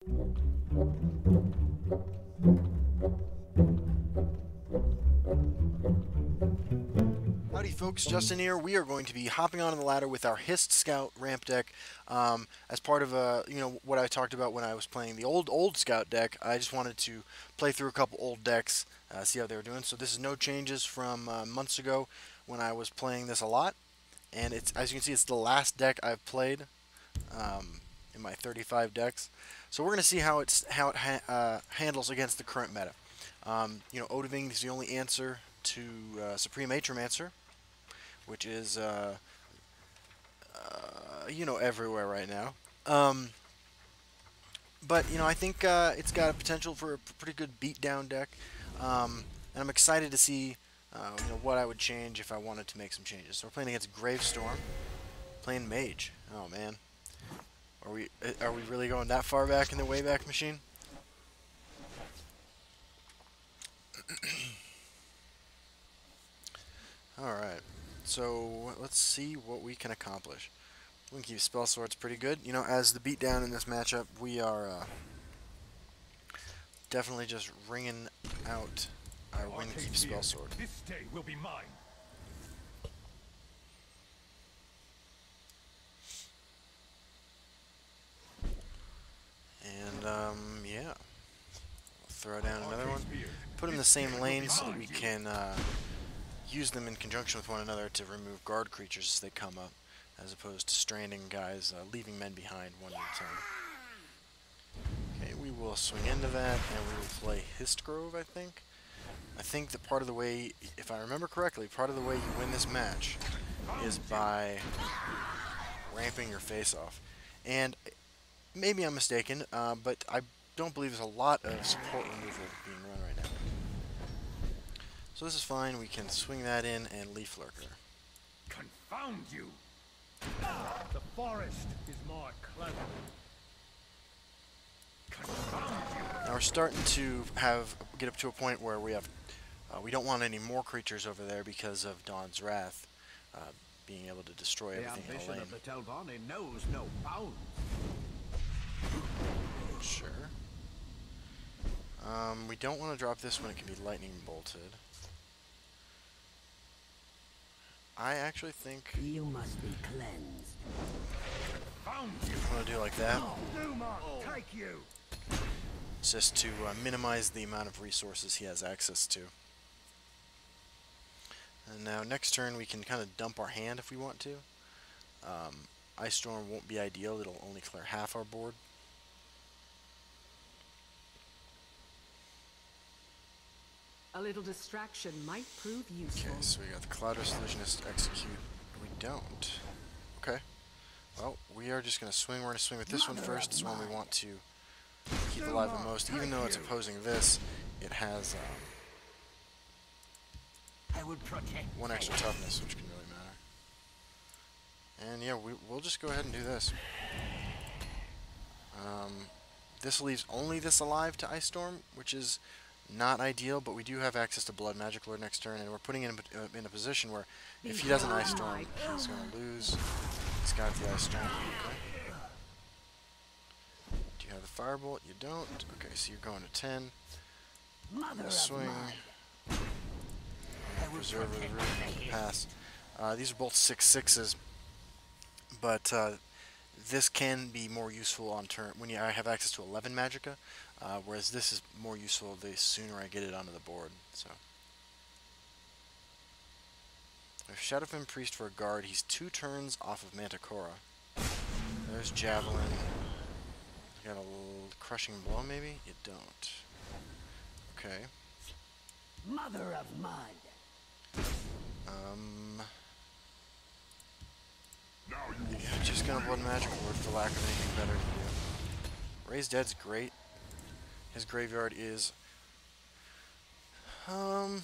Howdy folks, Justin here. We are going to be hopping on the ladder with our Hist Scout ramp deck as part of what I talked about when I was playing the old Scout deck. I just wanted to play through a couple old decks, see how they were doing. So this is no changes from months ago when I was playing this a lot. And it's, as you can see, it's the last deck I've played in my 35 decks. So we're going to see how it handles against the current meta. Odiving is the only answer to Supreme Atromancer, which is, everywhere right now. But I think it's got a potential for a pretty good beatdown deck, and I'm excited to see, what I would change if I wanted to make some changes. So we're playing against Gravestorm, playing Mage. Oh man, are we really going that far back in the Wayback Machine? Alright, so let's see what we can accomplish. We can keep Spell Swords pretty good. As the beatdown in this matchup, we are definitely just ringing out our Windkeep Spell Sword. This day will be mine. And, yeah. We'll throw down another one. Put them in the same lane so that we can use them in conjunction with one another to remove guard creatures as they come up, as opposed to stranding guys, leaving men behind one at a time. Okay, we will swing into that, and we will play Histgrove, I think. I think that part of the way, if I remember correctly, part of the way you win this match is by ramping your face off. And maybe I'm mistaken, but I don't believe there's a lot of support removal being run right now. So this is fine, we can swing that in and Leaf Lurker. Confound you! The forest is more clever. Confound you! Now we're starting to get up to a point where we don't want any more creatures over there because of Dawn's Wrath being able to destroy everything in the lane. The Telvanni knows no bounds. Sure. We don't want to drop this when it can be lightning bolted. I actually think You must be cleansed. Found you! I want to do like that. Duma, take you! It's just to minimize the amount of resources he has access to. And now next turn we can kind of dump our hand if we want to. Ice Storm won't be ideal, it'll only clear half our board. A little distraction might prove useful. Okay, so we got the Cloud Resolutionist execute. We don't. Okay. Well, we are just going to swing. We're going to swing with this one first. It's one we want to keep alive the most. Even though it's opposing this, it has I would protect one extra toughness, which can really matter. And yeah, we'll just go ahead and do this. This leaves only this alive to Ice Storm, which is not ideal, but we do have access to Blood Magic Lord next turn, and we're putting him in a position where if he doesn't Ice Storm, he's going to lose. He's got the Ice Storm. Okay. Do you have the Firebolt? You don't. Okay, so you're going to 10. Swing. Preserve of the Root. Pass. These are both 6/6s, but this can be more useful on turn when I have access to 11 Magicka. Whereas this is more useful the sooner I get it onto the board. So, if Shadowfin Priest for a guard, he's 2 turns off of Manticora. There's Javelin. You got a little Crushing Blow, maybe? You don't. Okay. Mother of Mud. Yeah, just gonna Blood Magic Lord for lack of anything better to do. Raise Dead's great. His graveyard is not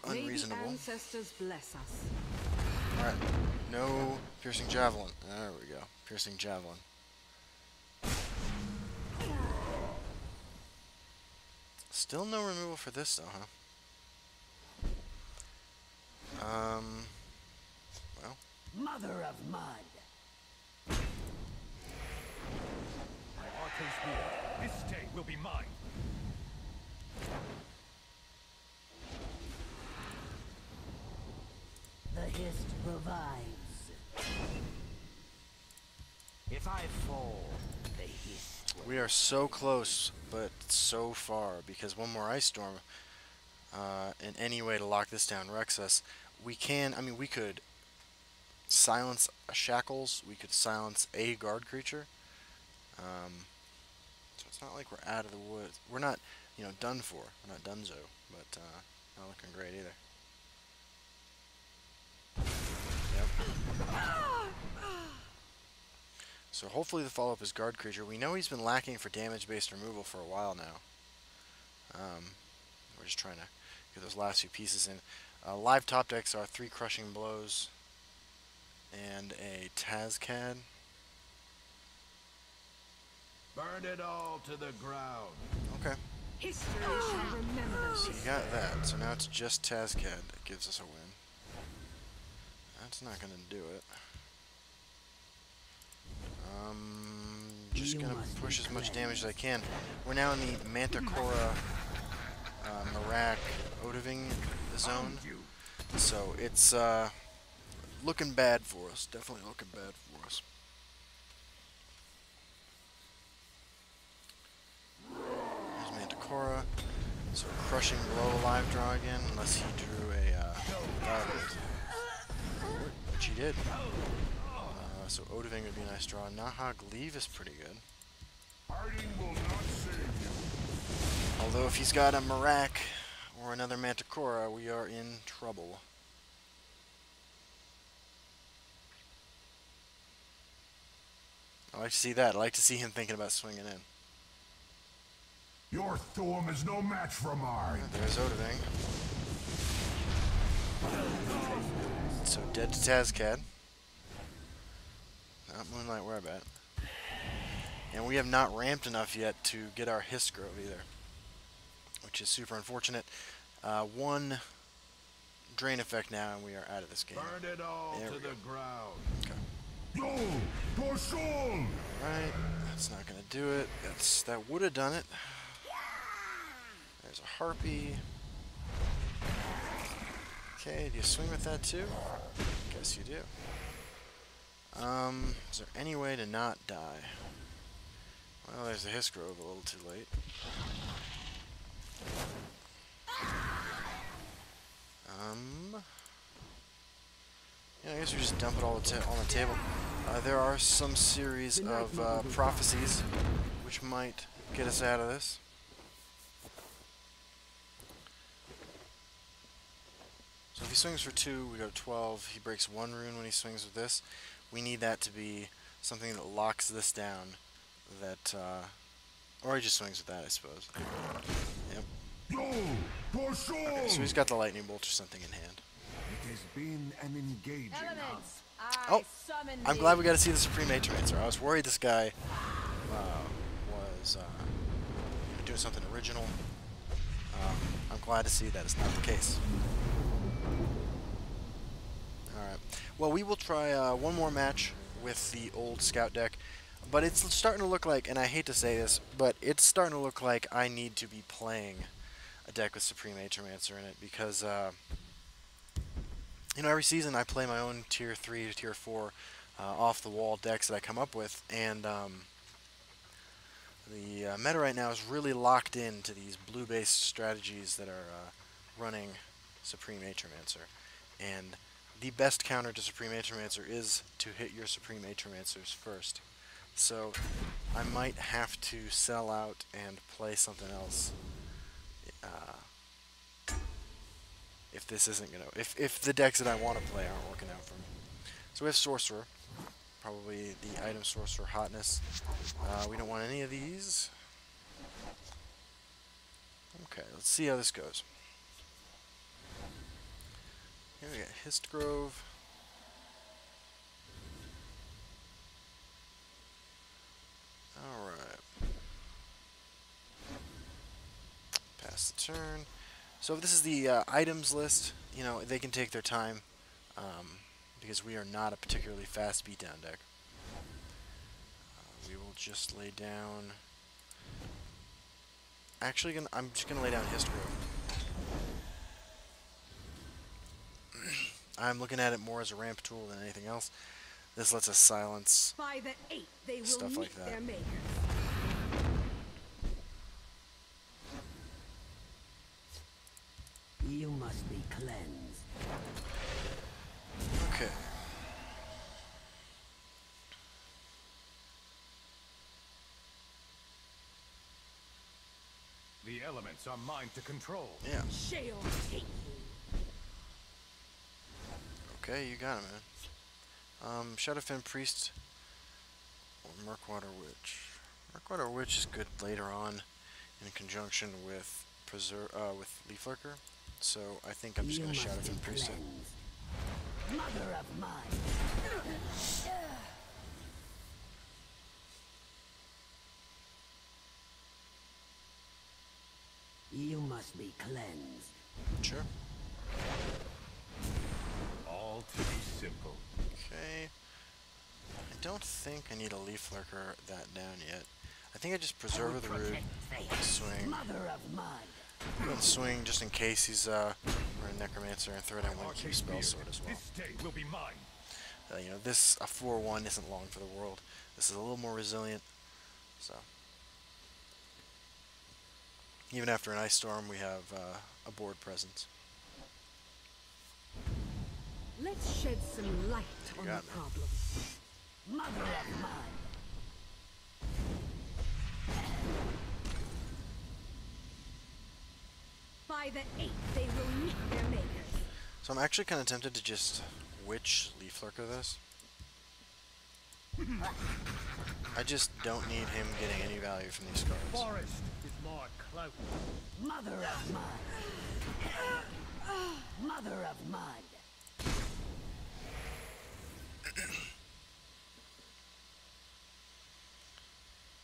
unreasonable. May the ancestors bless us. Alright. No Piercing Javelin. There we go. Piercing Javelin. Still no removal for this though, huh? Well. Mother of Mud. My echoes here. This day will be mine. The Hist revives. If I fall, the Hist will... We are so close, but so far, because one more ice storm, and any way to lock this down wrecks us. We can, I mean, we could silence shackles, we could silence a guard creature. So it's not like we're out of the woods. We're not, you know, done for. We're not donezo, but not looking great either. Yep. So hopefully the follow-up is guard creature. We know he's been lacking for damage-based removal for a while now. We're just trying to get those last few pieces in. Live top decks are 3 Crushing Blows and a TASCAD. Burn it all to the ground. Okay. History shall remember So this. you got that. So now it's just TASCAD that gives us a win. That's not going to do it. Just going to push as much damage as I can. We're now in the Manticora, Marak, Odiving zone. So it's looking bad for us. Definitely looking bad for us. There's Manticora. So Crushing Blow live draw again, unless he drew a Diamond. Which he did. So Odiving would be a nice draw. Nahag Leave is pretty good. Hiding will not save you. Although if he's got a Marak or another Manticora, we are in trouble. I like to see that. I like to see him thinking about swinging in. Your Thorm is no match for mine. There's Odiving. So dead to TASCAD. Not Moonlight Werebat. And we have not ramped enough yet to get our Hist Grove either, which is super unfortunate. 1 drain effect now, and we are out of this game. Burn it all There to we go. the ground. Okay. Yo, your soul. Right, that's not gonna do it. That would have done it. There's a Harpy. Okay, do you swing with that too? Guess you do. Is there any way to not die? Well, there's a Hist Grove, a little too late. Yeah, I guess we just dump it all on the table. There are some series of prophecies which might get us out of this. So if he swings for 2, we go to 12. He breaks 1 rune when he swings with this. We need that to be something that locks this down. That, or he just swings with that, I suppose. Yep. Okay, so he's got the lightning bolt or something in hand. It has been an engaging hunt. Elements, Oh, I summon I'm thee. glad we got to see the Supreme Atromancer. I was worried this guy was doing something original. I'm glad to see that it's not the case. Alright. Well, we will try one more match with the old scout deck. But it's starting to look like, and I hate to say this, but it's starting to look like I need to be playing a deck with Supreme Atromancer in it, because, you know, every season I play my own Tier 3 to Tier 4 off-the-wall decks that I come up with, and the meta right now is really locked into these blue-based strategies that are running Supreme Atromancer. And the best counter to Supreme Atromancer is to hit your Supreme Atromancers first. So I might have to sell out and play something else if this isn't gonna, if the decks that I want to play aren't working out for me. So we have Sorcerer, probably the item Sorcerer Hotness. We don't want any of these. Okay, let's see how this goes. Here we got Hist Grove. Alright. Pass the turn. So if this is the items list, you know, they can take their time because we are not a particularly fast beatdown deck. We will just lay down I'm just gonna lay down Hist growth. I'm looking at it more as a ramp tool than anything else. This lets us silence By the 8th, they will stuff meet like that. their makers. You must be cleansed. Okay. The elements are mine to control. Yeah. Shale take you. Okay, you got it, man. Shadowfen Priest or Murkwater Witch. Murkwater Witch is good later on in conjunction with Leaf Lurker. So I think I'm just gonna Shadowfen Priest it. Mother of mine. You must be cleansed. Sure. All too simple. Okay. I don't think I need a Leaf Lurker that down yet. I think I just preserve the root, swing, Mother of mud. and swing just in case he's or a Necromancer, and throw down one key spell sword as well. This day will be mine. You know, this a 4/1 isn't long for the world. This is a little more resilient, so even after an ice storm, we have a board presence. Let's shed some light on the got me. problem. Mother of mud. By the 8th, they will meet their makers. So I'm actually kind of tempted to just Witch Leaf Lurker this. I just don't need him getting any value from these cards. Forest is my cloak. Mother of mud. Mother of mud.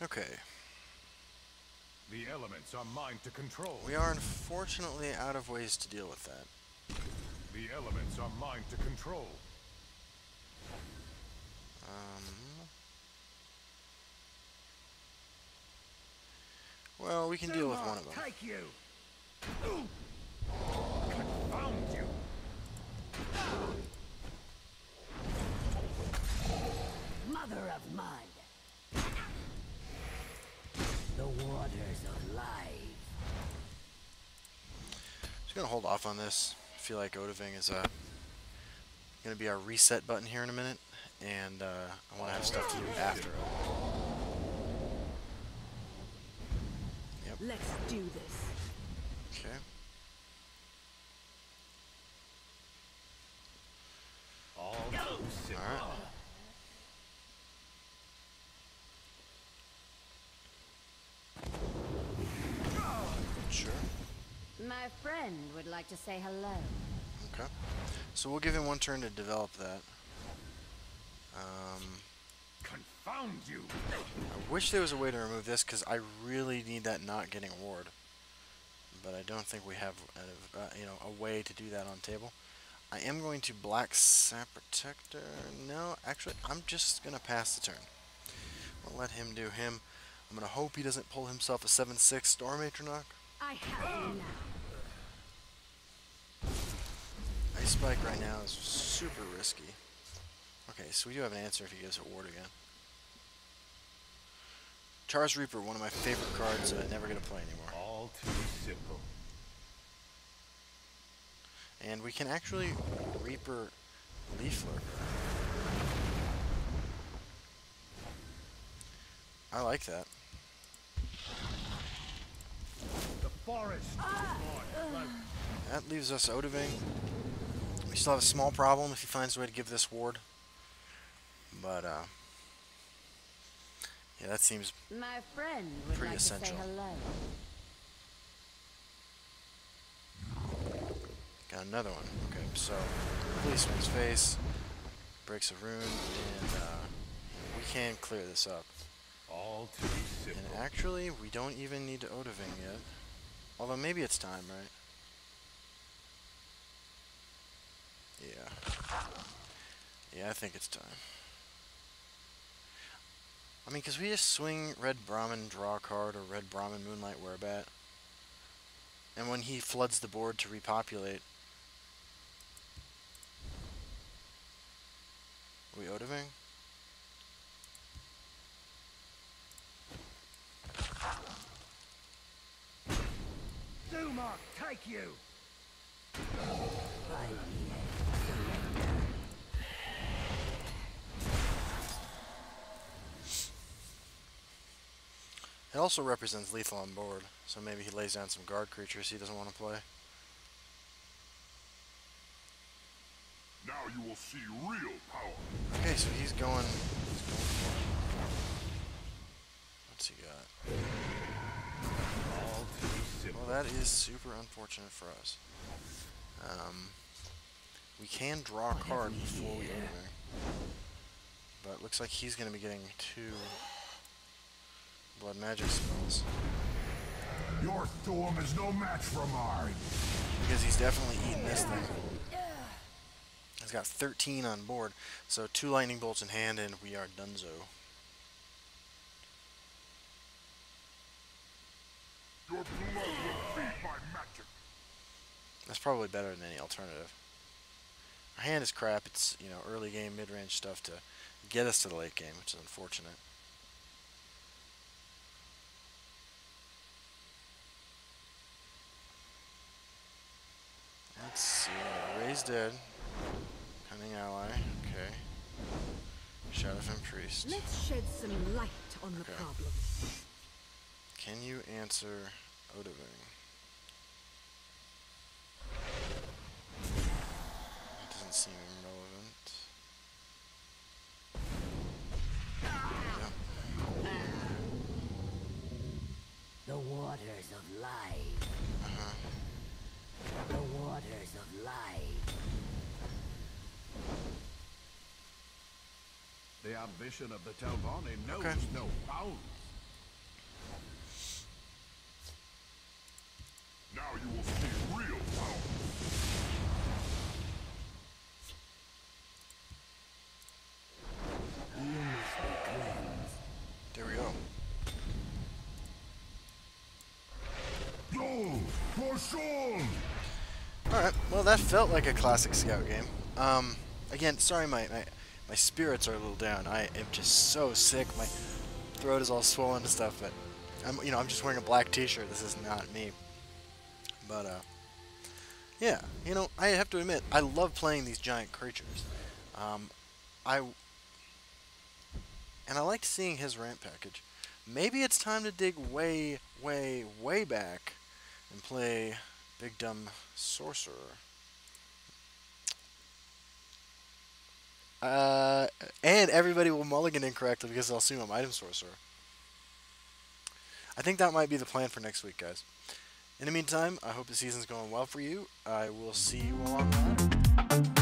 Okay. The elements are mine to control. We are unfortunately out of ways to deal with that. The elements are mine to control. Well, we can deal with one of them. Take you. Confound you. Mother of mud. The waters of life. Just gonna hold off on this. I feel like Odoving is gonna be our reset button here in a minute, and I want to have stuff to do after it. Yep. Let's do this. Okay. All too simple. All right. Sure. My friend would like to say hello. Okay. So we'll give him one turn to develop that. Confound you. I wish there was a way to remove this because I really need that not getting a ward. But I don't think we have a way to do that on table. I am going to Black Sap Protector. No, actually, I'm just going to pass the turn. We'll let him do him. I'm going to hope he doesn't pull himself a 7/6 Storm Atronach. I have you now. Ice Spike right now is super risky. Okay, so we do have an answer if he gives a ward again. Char's Reaper, one of my favorite cards that I never get to play anymore. All too simple. And we can actually Reaper Leaf Lurker. I like that. The forest is my cloak. That leaves us Odoving. We still have a small problem if he finds a way to give this ward. But, yeah, that seems My friend would pretty like essential. to say hello. Got another one. Okay, so Policeman's Face, breaks a rune, and we can clear this up. All too simple. And actually, we don't even need to Odoving yet. Although maybe it's time, right? Yeah. Yeah, I think it's time. I mean, because we just swing Red Brahmin, draw a card, or Red Brahmin, Moonlight, Werebat. And when he floods the board to repopulate, are we Odoving? Dumark, take you! It also represents lethal on board, so maybe he lays down some guard creatures he doesn't want to play. Now you will see real power. Okay, so he's going for it. What's he got? All too simple. Well, that is super unfortunate for us. We can draw a card before we Odoving. But it looks like he's going to be getting 2 blood magic spells. Your storm is no match for mine. Because he's definitely eating this thing. He's got 13 on board. So 2 lightning bolts in hand and we are donezo. Your blood will feed my magic. That's probably better than any alternative. Our hand is crap. It's, you know, early game, mid-range stuff to get us to the late game, which is unfortunate. Let's see. Ray's dead. Cunning ally. Okay. Shadowfen Priest. Let's shed some light on the Okay. problem. Can you answer Odoving? That doesn't seem relevant. Yep. The waters of life. The waters of life. The ambition of the Telvanni knows Okay. no bounds. Now you will see real power. You must be cleansed. There we go. Go for soul. Alright, well that felt like a classic scout game. Again, sorry my spirits are a little down. I am just so sick. My throat is all swollen and stuff, but I'm just wearing a black t-shirt. This is not me. But yeah, I have to admit, I love playing these giant creatures. I liked seeing his ramp package. Maybe it's time to dig way, way, way back and play Big Dumb Sorcerer. And everybody will mulligan incorrectly because they'll assume I'm Item Sorcerer. I think that might be the plan for next week, guys. In the meantime, I hope the season's going well for you. I will see you all on the ladder.